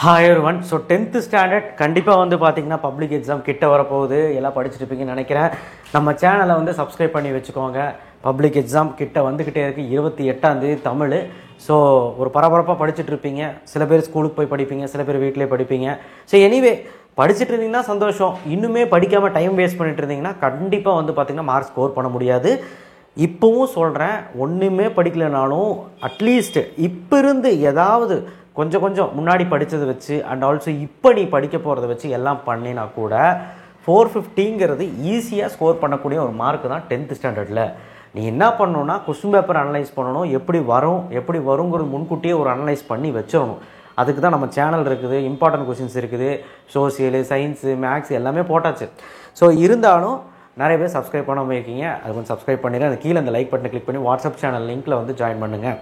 Hi everyone. So 10th standard கண்டிப்பாக வந்து பார்த்தீங்கன்னா பப்ளிக் எக்ஸாம் கிட்ட வரப்போகுது. எல்லாம் படிச்சுட்டு இருப்பீங்கன்னு நினைக்கிறேன். நம்ம சேனலை வந்து சப்ஸ்கிரைப் பண்ணி வச்சுக்கோங்க. பப்ளிக் எக்ஸாம் கிட்ட வந்துக்கிட்டே இருக்குது. 28ஆம் தேதி தமிழ். ஸோ ஒரு பரபரப்பாக படிச்சுட்டு இருப்பீங்க. சில பேர் ஸ்கூலுக்கு போய் படிப்பீங்க, சில பேர் வீட்டிலே படிப்பீங்க. ஸோ எனிவே படிச்சுட்டு இருந்தீங்கன்னா சந்தோஷம். இன்னுமே படிக்காமல் டைம் வேஸ்ட் பண்ணிட்டு இருந்தீங்கன்னா கண்டிப்பாக வந்து பார்த்திங்கன்னா மார்க் ஸ்கோர் பண்ண முடியாது. இப்போவும் சொல்கிறேன், ஒன்றுமே படிக்கலைனாலும் அட்லீஸ்ட் இப்போ இருந்து ஏதாவது கொஞ்சம் முன்னாடி படித்ததை வச்சு அண்ட் ஆல்சோ இப்போ நீ படிக்க போகிறத வச்சு எல்லாம் பண்ணினா கூட 450ங்கிறது ஈஸியாக ஸ்கோர் பண்ணக்கூடிய ஒரு மார்க்கு தான் 10th ஸ்டாண்டர்டில். நீ என்ன பண்ணணுன்னா கொஸ்டின் பேப்பர் அனலைஸ் பண்ணணும், எப்படி வருங்கிறது முன்கூட்டியே ஒரு அனலைஸ் பண்ணி வச்சிடணும். அதுக்கு தான் நம்ம சேனல் இருக்குது, இம்பார்ட்டன்ட் கொஸ்டின்ஸ் இருக்குது, சோசியலு, சயின்ஸு, மேக்ஸ் எல்லாமே போட்டாச்சு. ஸோ இருந்தாலும் நிறைய பேர் சப்ஸ்கிரைப் பண்ணாமல் இருக்கீங்க. அது கொஞ்சம் சப்ஸ்கிரைப் பண்ணிடுறேன். அந்த கீழே அந்த லைக் பட்டனை கிளிக் பண்ணி வாட்ஸ்அப் சேனல் லிங்க்கில் வந்து ஜாயின் பண்ணுங்கள்.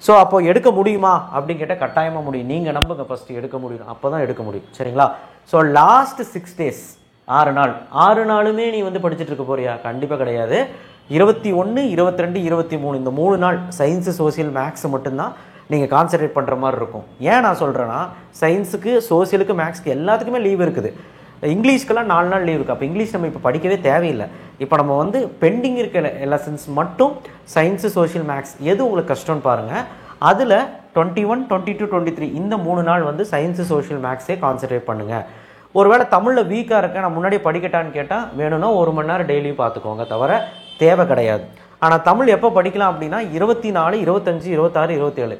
ஸோ அப்போ எடுக்க முடியுமா அப்படின்னு கேட்டால் கட்டாயமாக முடியும். நீங்கள் நம்புங்க, ஃபஸ்ட்டு எடுக்க முடியும், அப்போ தான் எடுக்க முடியும். சரிங்களா? ஸோ லாஸ்ட் 6 days 6 நாளுமே நீ வந்து படிச்சுட்டு இருக்க போறியா? கண்டிப்பாக கிடையாது. 21, 22, 23 இந்த 3 நாள் சயின்ஸு, சோசியல், மேக்ஸ் மட்டும்தான் நீங்கள் கான்சன்ட்ரேட் பண்ணுற மாதிரி இருக்கும். ஏன் நான் சொல்கிறேன்னா, சயின்ஸுக்கு, சோசியலுக்கு, மேக்ஸுக்கு எல்லாத்துக்குமே லீவ் இருக்குது. இங்கிலீஷ்க்கெல்லாம் 4 நாள் லீவ் இருக்குது. அப்போ இங்கிலீஷ் நம்ம இப்போ படிக்கவே தேவையில்லை. இப்போ நம்ம வந்து பெண்டிங் இருக்க லெசன்ஸ் மட்டும் சயின்ஸு, சோஷியல், மேக்ஸ் எது உங்களுக்கு கஷ்டம்னு பாருங்கள். அதில் 21, 22, 23 இந்த 3 நாள் வந்து சயின்ஸு, சோஷியல், மேக்ஸே கான்சன்ட்ரேட் பண்ணுங்கள். ஒருவேளை தமிழில் வீக்காக இருக்கேன், நான் முன்னாடி படிக்கட்டான்னு கேட்டால் வேணும்னா 1 மணி நேரம் டெய்லியும் பார்த்துக்கோங்க, தவிர தேவை கிடையாது. ஆனால் தமிழ் எப்போ படிக்கலாம் அப்படின்னா 24, 25, 26, 27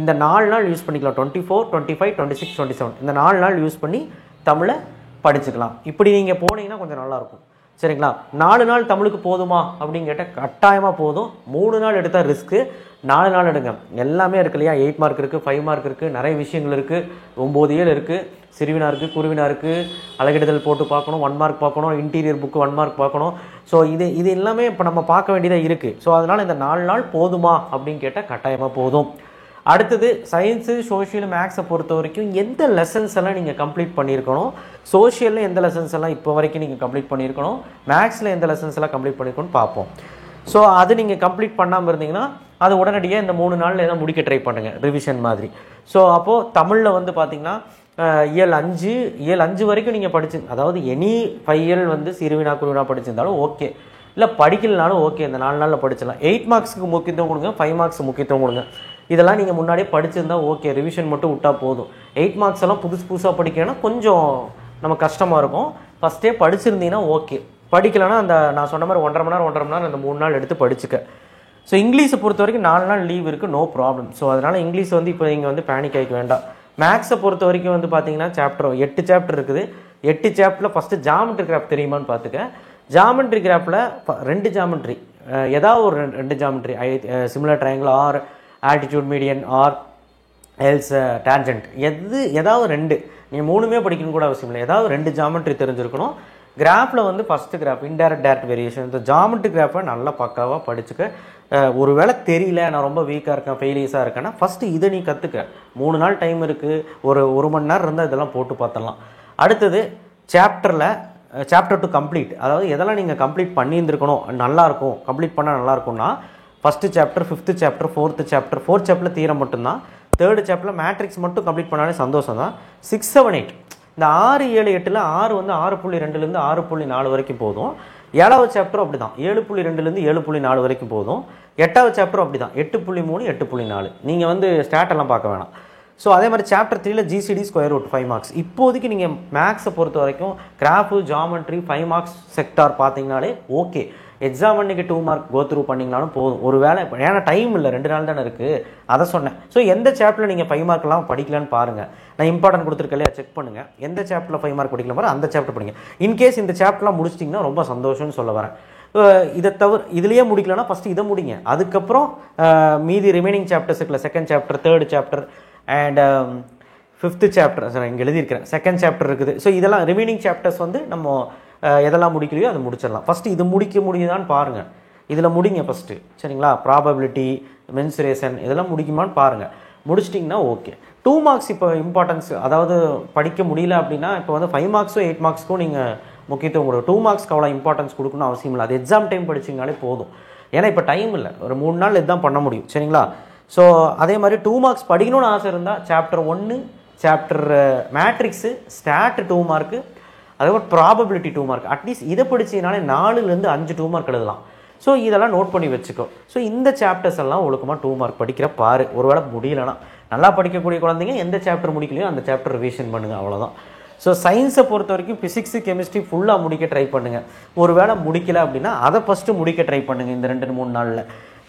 இந்த 4 நாள் யூஸ் பண்ணிக்கலாம். 24, 25, 26, 27 இந்த 4 நாள் யூஸ் பண்ணி தமிழை படிச்சுக்கலாம். இப்படி நீங்கள் போனீங்கன்னா கொஞ்சம் நல்லாயிருக்கும். சரிங்களா? 4 நாள் தமிழுக்கு போதுமா அப்படின்னு கேட்டால் கட்டாயமாக போதும். 3 நாள் எடுத்தால் ரிஸ்க்கு, 4 நாள் எடுங்க. எல்லாமே இருக்கு இல்லையா? 8 மார்க் இருக்குது, 5 மார்க் இருக்குது, நிறைய விஷயங்கள் இருக்குது, 9 7 இருக்குது, சிறுவினா இருக்குது, குருவினா இருக்குது, அழகிடுதல் போட்டு பார்க்கணும், 1 மார்க் பார்க்கணும், இன்டீரியர் புக்கு 1 மார்க் பார்க்கணும். ஸோ இது எல்லாமே இப்போ நம்ம பார்க்க வேண்டியதாக இருக்குது. ஸோ அதனால் இந்த 4 நாள் போதுமா அப்படின்னு கேட்டால் கட்டாயமாக போதும். அடுத்தது சயின்ஸு, சோஷியல், மேக்ஸை பொறுத்த வரைக்கும் எந்த லெசன்ஸ் எல்லாம் நீங்கள் கம்ப்ளீட் பண்ணியிருக்கணும், சோஷியலில் எந்த லெசன்ஸ் எல்லாம் இப்போ வரைக்கும் நீங்கள் கம்ப்ளீட் பண்ணியிருக்கணும், மேக்ஸில் எந்த லெசன்ஸ் எல்லாம் கம்ப்ளீட் பண்ணியிருக்கணும்னு பார்ப்போம். ஸோ அது நீங்கள் கம்ப்ளீட் பண்ணாமல் இருந்தீங்கன்னா அது உடனடியாக இந்த 3 நாளில் எதாவது முடிக்க ட்ரை பண்ணுங்கள், ரிவிஷன் மாதிரி. ஸோ அப்போது தமிழில் வந்து பார்த்திங்கன்னா இயல் 5 வரைக்கும் நீங்கள் படிச்சு, அதாவது எனி 5 இயல் வந்து சிறுவினா குருவினா படிச்சிருந்தாலும் ஓகே, இல்லை படிக்கலனாலும் ஓகே, இந்த 4 நாளில் படிச்சிடலாம். 8 மார்க்ஸுக்கு முக்கியத்துவம் கொடுங்க, 5 மார்க்ஸ் முக்கியத்துவம் கொடுங்க. இதெல்லாம் நீங்கள் முன்னாடியே படிச்சிருந்தா ஓகே, ரிவிஷன் மட்டும் விட்டால் போதும். 8 மார்க்ஸ் எல்லாம் புதுசாக படிக்கணும்னா கொஞ்சம் நம்ம கஷ்டமாக இருக்கும். ஃபஸ்ட்டே படிச்சிருந்தீங்கன்னா ஓகே, படிக்கலைன்னா அந்த நான் சொன்ன மாதிரி 1.5 மணி நேரம் அந்த 3 நாள் எடுத்து படிச்சுக்க. ஸோ இங்கிலீஷை பொறுத்த வரைக்கும் 4 நாள் லீவ் இருக்குது, நோ ப்ராப்ளம். ஸோ அதனால் இங்கிலீஷ் வந்து இப்போ நீங்கள் வந்து பேனிக் ஆகிக்க வேண்டாம். மேக்ஸை பொறுத்த வரைக்கும் வந்து பார்த்தீங்கன்னா 8 சாப்டர் இருக்குது. 8 சாப்டரில் ஃபஸ்ட்டு ஜாமெட்ரி கிராஃப் தெரியுமான்னு பார்த்துக்க. ஜாமெட்ரி கிராஃபில் 2 ஜாமெட்ரி, ஏதாவது ஒரு 2 geometry, similar triangle or altitude median or else tangent, ஏதாவது 2, நீங்கள் 3மே படிக்கணும் கூட அவசியம் இல்லை, ஏதாவது 2 ஜாமெட்ரி தெரிஞ்சிருக்கணும். கிராஃபில் வந்து first graph indirect direct variation, இந்த ஜாமெட்ரி கிராஃபை நல்லா பக்காவாக படிச்சுக்க. ஒரு வேளை தெரியல, நான் ரொம்ப வீக்காக இருக்கேன், ஃபெயிலியர்ஸாக இருக்கேன்னா ஃபஸ்ட்டு இதை நீ கற்றுக்க. 3 நாள் டைம் இருக்குது, ஒரு மணி நேரம் இருந்தால் இதெல்லாம் போட்டு பார்த்தலாம். அடுத்தது சாப்டர் டு கம்ப்ளீட், அதாவது எதெல்லாம் நீங்கள் கம்ப்ளீட் பண்ணியிருந்துருக்கணும், நல்லாயிருக்கும், கம்ப்ளீட் பண்ணால் நல்லாயிருக்கும்னா first chapter, 5th chapter, 4th chapter, 4th சாப்டரில் தீரம் மட்டும்தான். 3rd சாப்டரில் மேட்ரிக்ஸ் மட்டும் கம்ப்ளீட் பண்ணாலே சந்தோஷம் தான். 6, 7, 8 இந்த 6, 7, 8ல் 6 வந்து 6.2லேருந்து 6.4 வரைக்கும் போதும். 7வது சாப்டரும் அப்படி தான், 7.2லேருந்து 7.4 வரைக்கும் போதும். 8வது சாப்டரும் அப்படி தான், 8.3, 8.4. நீங்கள் வந்து ஸ்டாட்டெல்லாம் பார்க்க வேணாம். ஸோ அதே மாதிரி சாப்டர் 3ல் ஜிசிடி ஸ்கொயர் ரூட் 5 மார்க்ஸ். இப்போதைக்கு நீங்கள் மேக்ஸை பொறுத்த வரைக்கும் கிராஃபு, ஜாமெட்ரி 5 மார்க்ஸ் செக்டார் பார்த்தீங்கனாலே ஓகே. எக்ஸாம் அன்றைக்கி 2 மார்க் கோத்ரூ பண்ணிங்கனாலும் போதும். ஒரு வேளை ஏன்னா டைம் இல்லை, 2 நாள் தானே இருக்குது, அதை சொன்னேன். ஸோ எந்த சாப்டரில் நீங்கள் 5 மார்க்லாம் படிக்கலான்னு பாருங்கள். நான் இம்பார்ட்டன்ட் கொடுத்துருக்கேன் இல்லையா, செக் பண்ணுங்கள். எந்த சாப்டரில் 5 மார்க் படிக்கலாம் பாரு, அந்த சாப்டர் படிங்க. இன்கேஸ் இந்த சாப்டர்லாம் முடிச்சிட்டிங்கன்னா ரொம்ப சந்தோஷம்னு சொல்ல வரேன். இதை தவிர இதுலேயே முடிக்கலன்னா ஃபஸ்ட்டு இதை முடிங்க. அதுக்கப்புறம் மீதி ரிமைனிங் சாப்டர்ஸ் இருக்குல்ல, 2nd chapter, 3rd chapter and 5th chapter, sir இங்கே எழுதியிருக்கிறேன், 2nd சாப்டர் இருக்குது. ஸோ இதெல்லாம் ரிமைனிங் சாப்டர்ஸ் வந்து நம்ம எதெல்லாம் முடிக்கலையோ அதை முடிச்சிடலாம். ஃபஸ்ட்டு இது முடிக்க முடியுதான்னு பாருங்கள், இதில் முடிங்க ஃபஸ்ட்டு. சரிங்களா? ப்ராபபிலிட்டி, மென்சுரேஷன் இதெல்லாம் முடிக்குமான்னு பாருங்கள். முடிச்சிட்டிங்கன்னா ஓகே. 2 மார்க்ஸ் இப்போ இம்பார்ட்டன்ஸ், அதாவது படிக்க முடியல அப்படின்னா இப்போ வந்து 5 மார்க்ஸோ 8 மார்க்ஸ்க்கும் நீங்கள் முக்கியத்துவம் கொடுக்கும். 2 மார்க்ஸ்க்கு அவ்வளோ இம்பார்ட்டன்ஸ் கொடுக்கணும் அவசியம் இல்லை. அது எக்ஸாம் டைம் படிச்சிங்கனாலே போதும். ஏன்னா இப்போ டைம் இல்லை, ஒரு 3 நாள் இதுதான் பண்ண முடியும். சரிங்களா? ஸோ அதே மாதிரி 2 மார்க்ஸ் படிக்கணும்னு ஆசை இருந்தால் chapter 1, chapter matrix, start 2 mark, அதுக்கப்புறம் ப்ராபபிலிட்டி 2 மார்க். அட்லீஸ்ட் இதை படிச்சீங்கனாலே 4லேருந்து 5 2 மார்க் எழுதலாம். ஸோ இதெல்லாம் நோட் பண்ணி வச்சுக்கோ. ஸோ இந்த சாப்டர்ஸ் எல்லாம் ஒழுக்கமாக 2 மார்க் படிக்கிற பாரு. ஒருவேளை முடியலன்னா, நல்லா படிக்கக்கூடிய குழந்தைங்க எந்த சாப்டர் முடிக்கலையோ அந்த சாப்டர் ரிவிஷன் பண்ணுங்கள், அவ்வளோதான். ஸோ சயின்ஸை பொறுத்த வரைக்கும் ஃபிசிக்ஸு கெமிஸ்ட்ரி ஃபுல்லாக முடிக்க ட்ரை பண்ணுங்கள். ஒரு வேளை முடிக்கல அப்படின்னா அதை ஃபஸ்ட்டு முடிக்க ட்ரை பண்ணுங்கள் இந்த 2-3 நாளில்.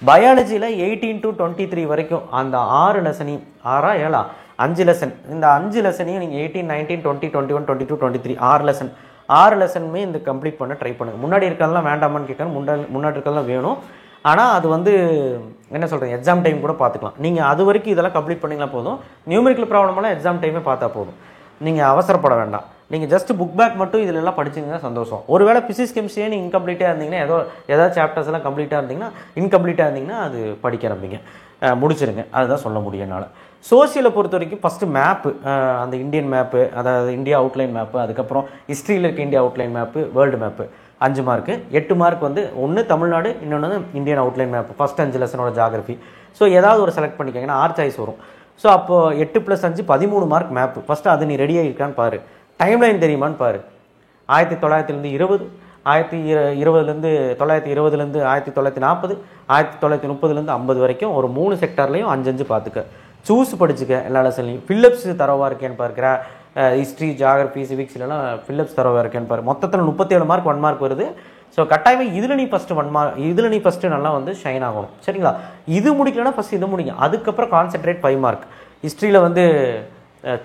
பயாலஜியில் 18 to 23 வரைக்கும் அந்த 6 லெசனையும் 6 7 5 லெசன், இந்த 5 லெசனையும் நீங்கள் 18 19 20 21 22 23 6 லெசனுமே இந்த கம்ப்ளீட் பண்ண ட்ரை பண்ணுங்கள். முன்னாடி இருக்கிறதெல்லாம் வேண்டாமான்னு கேட்கணும், முன்னாடி இருக்கிறதெல்லாம் வேணும். ஆனால் அது வந்து என்ன சொல்கிறேன், எக்ஸாம் டைம் கூட பார்த்துக்கலாம். நீங்கள் அது வரைக்கும் இதெல்லாம் கம்ப்ளீட் பண்ணிங்களா போதும். நியூமெரிக்கல் ப்ராப்ளமெல்லாம் எக்ஸாம் டைமே பார்த்தா போதும். நீங்கள் அவசரப்பட வேண்டாம். நீங்கள் ஜஸ்ட் புக் பேக் மட்டும் இதில் எல்லாம் படிச்சிங்கன்னா சந்தோஷம். ஒருவேளை ஃபிசிக்ஸ் கெமிஸ்ட்ரியே நீங்கள் இன்கம்ப்ளீட்டாக இருந்தீங்கன்னா, ஏதாவது சாப்டர்ஸ் எல்லாம் கம்ப்ளீட்டாக இருந்தீங்கன்னா, இன்கம்ப்ளீட்டாக இருந்தீங்கன்னா அது படிக்க ஆரம்பிங்க, முடிச்சிருங்க. அதுதான் சொல்ல முடியும் என்னால். சோசியலை பொறுத்த வரைக்கும் ஃபஸ்ட்டு மேப்பு, அந்த இந்தியன் மேப்பு, அதாவது இந்தியா அவுட்லைன் மேப்பு, அதுக்கப்புறம் ஹிஸ்ட்ரியில் இருக்க India outline map, world map 5 mark. 8 mark வந்து ஒன்று தமிழ்நாடு, இன்னொன்று இந்தியன் அவுட்லைன் மேப்பு, ஃபஸ்ட் 5 லெசனோட ஜாகிரஃபி. ஸோ ஏதாவது ஒரு செலக்ட் பண்ணிக்கங்கன்னா 6 சாய்ஸ் வரும். ஸோ அப்போது 8 + 5 13 மார்க் மேப்பு. ஃபஸ்ட்டு அது நீ ரெடியாக இருக்கான்னு பாரு. டைம்லைன் தெரியுமான்னு பாரு. 1920 1920 1920 1940 1930 50 வரைக்கும் ஒரு 3 செக்டார்லையும் 5 பார்த்துக்க. சூஸ் படிச்சுக்க எல்லா லெசன்லையும். ஃபில்லப்ஸ் தரவாக இருக்கேன்னு பாருக்கிற. ஹிஸ்ட்ரி, ஜாகிரபி, சிவிக்ஸ்லாம் ஃபில்லப்ஸ் தரவாக இருக்கேன்னு பாரு. மொத்தத்தில் 37 மார்க் 1 மார்க் வருது. ஸோ கட்டாயமாக இதில் நீ ஃபஸ்ட்டு 1 மார்க், இதில் நீ ஃபஸ்ட்டு நல்லா வந்து ஷைன் ஆகணும், சரிங்களா? இது முடிக்கலன்னா ஃபஸ்ட்டு இது முடிங்க. அதுக்கப்புறம் கான்சென்ட்ரேட் 5 மார்க். ஹிஸ்ட்ரியில் வந்து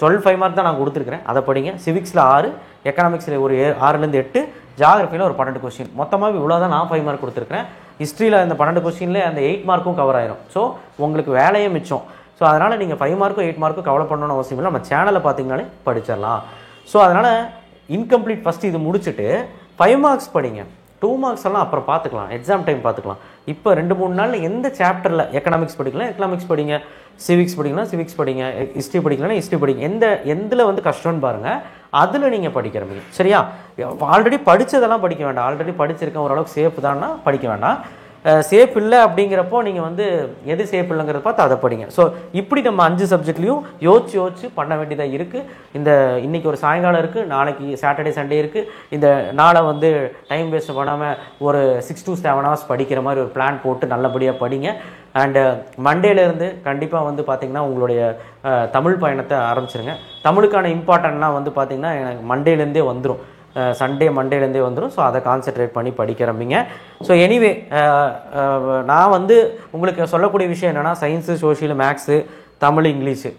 12 மார்க் தான் நான் கொடுத்துருக்கிறேன், அதை படிங்க. சிவிக்ஸில் 6, எக்கனாமிக்ஸில் ஒரு 6லேருந்து 8, ஜாகிரபியில் ஒரு 12 கொஸ்டின். மொத்தமாக இவ்வளோ தான் நான் 5 மார்க் கொடுத்துருக்கிறேன். ஹிஸ்ட்ரியில் அந்த 12 கொஸ்டினில் அந்த 8 மார்க்கும் கவர் ஆயிரும். ஸோ உங்களுக்கு வேலையே மிச்சம். ஸோ அதனால் நீங்கள் 5 மார்க்கும் 8 மார்க்கும் கவலை பண்ணணும்னு அவசியம் இல்லை. நம்ம சேனலை பார்த்தீங்கனாலே படிச்சிடலாம். ஸோ அதனால் இன்கம்ப்ளீட் ஃபஸ்ட்டு இது முடிச்சுட்டு 5 மார்க்ஸ் படிங்க. 2 மார்க்ஸ் எல்லாம் அப்புறம் பார்த்துக்கலாம், எக்ஸாம் டைம் பார்த்துக்கலாம். இப்போ 2-3 நாளில் எந்த சாப்டரில் எக்கனாமிக்ஸ் படிக்கலாம், எக்கனாமிக்ஸ் படிங்க. சிவிக்ஸ் படிக்கலாம், சிவிக்ஸ் படிங்க. ஹிஸ்ட்ரி படிக்கலாம், ஹிஸ்ட்ரி படிங்க. எந்தில் வந்து கஷ்டம்னு பாருங்கள், அதில் நீங்கள் படிக்கிறீங்க, சரியா? ஆல்ரெடி படித்ததெல்லாம் படிக்க வேண்டாம். ஆல்ரெடி படிச்சிருக்கேன், ஓரளவுக்கு சேஃப் தான்னா படிக்க வேண்டாம். சேஃப் இல்லை அப்படிங்கிறப்போ நீங்கள் வந்து எது சேஃப் இல்லைங்கிறத பார்த்து அதை படிங்க. ஸோ இப்படி நம்ம 5 சப்ஜெக்ட்லையும் யோசிச்சு பண்ண வேண்டியதாக இருக்குது. இன்றைக்கி ஒரு சாயங்காலம் இருக்குது, நாளைக்கு சாட்டர்டே சண்டே இருக்குது. இந்த நாளை வந்து டைம் வேஸ்ட் பண்ணாமல் ஒரு 6 to 7 hours படிக்கிற மாதிரி ஒரு பிளான் போட்டு நல்லபடியாக படிங்க. அண்டு மண்டேலேருந்து கண்டிப்பாக வந்து பார்த்திங்கன்னா உங்களுடைய தமிழ் பயணத்தை ஆரம்பிச்சிருங்க. தமிழுக்கான இம்பார்ட்டன்ட்லாம் வந்து பார்த்திங்கன்னா எனக்கு மண்டேலேருந்தே வந்துடும், மண்டேலேருந்தே வந்துடும். ஸோ அதை கான்சென்ட்ரேட் பண்ணி படிக்கிறம்பிங்க. ஸோ எனிவே நான் வந்து உங்களுக்கு சொல்லக்கூடிய விஷயம் என்னென்னா, science, social, maths, Tamil, English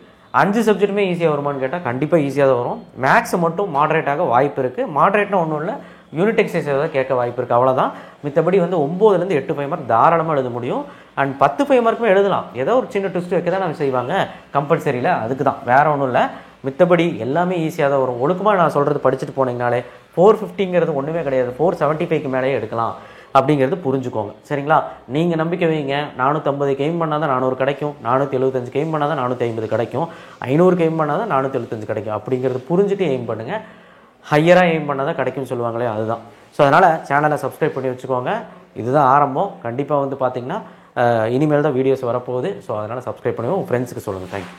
5 சப்ஜெக்ட்டுமே ஈஸியாக வருமானு கேட்டால் கண்டிப்பாக ஈஸியாக தான் வரும். மேக்ஸ் மட்டும் மாடரேட்டாக வாய்ப்பு இருக்குது. மாடரேட்னா ஒன்றும் இல்லை, யூனிட் எக்ஸசைஸ் ஏதாவது கேட்க வாய்ப்பு இருக்குது, அவ்வளோதான். மித்தபடி வந்து 9லேருந்து 8 5 மார்க் தாராளமாக எழுத முடியும். அண்ட் 10 5 மார்க்குமே எழுதலாம். ஏதோ ஒரு சின்ன ட்விஸ்ட் வைக்க தான் நம்ம செய்வாங்க கம்பல்சரியில், அதுக்கு தான், வேறு ஒன்றும் இல்லை. மித்தபடி எல்லாமே ஈஸியாக தான் வரும். ஒழுக்கமாக நான் சொல்கிறது படிச்சுட்டு போனீங்கனாலே 450ங்கிறது ஒன்றுமே கிடையாது, 475க்கு மேலேயே எடுக்கலாம் அப்படிங்கிறது புரிஞ்சுக்கோங்க, சரிங்களா? நீங்கள் நம்பிக்கை வைங்க. 450 எய்ம் பண்ணால் தான் 400 கிடைக்கும், 475 எய்ம் பண்ணால் தான் 450 கிடைக்கும், 500 எய்ம் பண்ணால் தான் 475 கிடைக்கும். அப்படிங்கிறது புரிஞ்சுட்டு எய்ம் பண்ணுங்கள். ஹையராக எய்ம் பண்ணால் தான் கிடைக்கும்னு சொல்லுவாங்களே, அதுதான். ஸோ அதனால் சேனலை சப்ஸ்கிரைப் பண்ணி வச்சுக்கோங்க. இதுதான் ஆரம்பம். கண்டிப்பாக வந்து பார்த்திங்கன்னா இனிமேல் தான் வீடியோஸ் வரப்போகுது. ஸோ அதனால் சப்ஸ்கிரைப் பண்ணுவோம், உங்கள் ஃப்ரெண்ட்ஸுக்கு சொல்லுங்கள். தேங்க்யூ.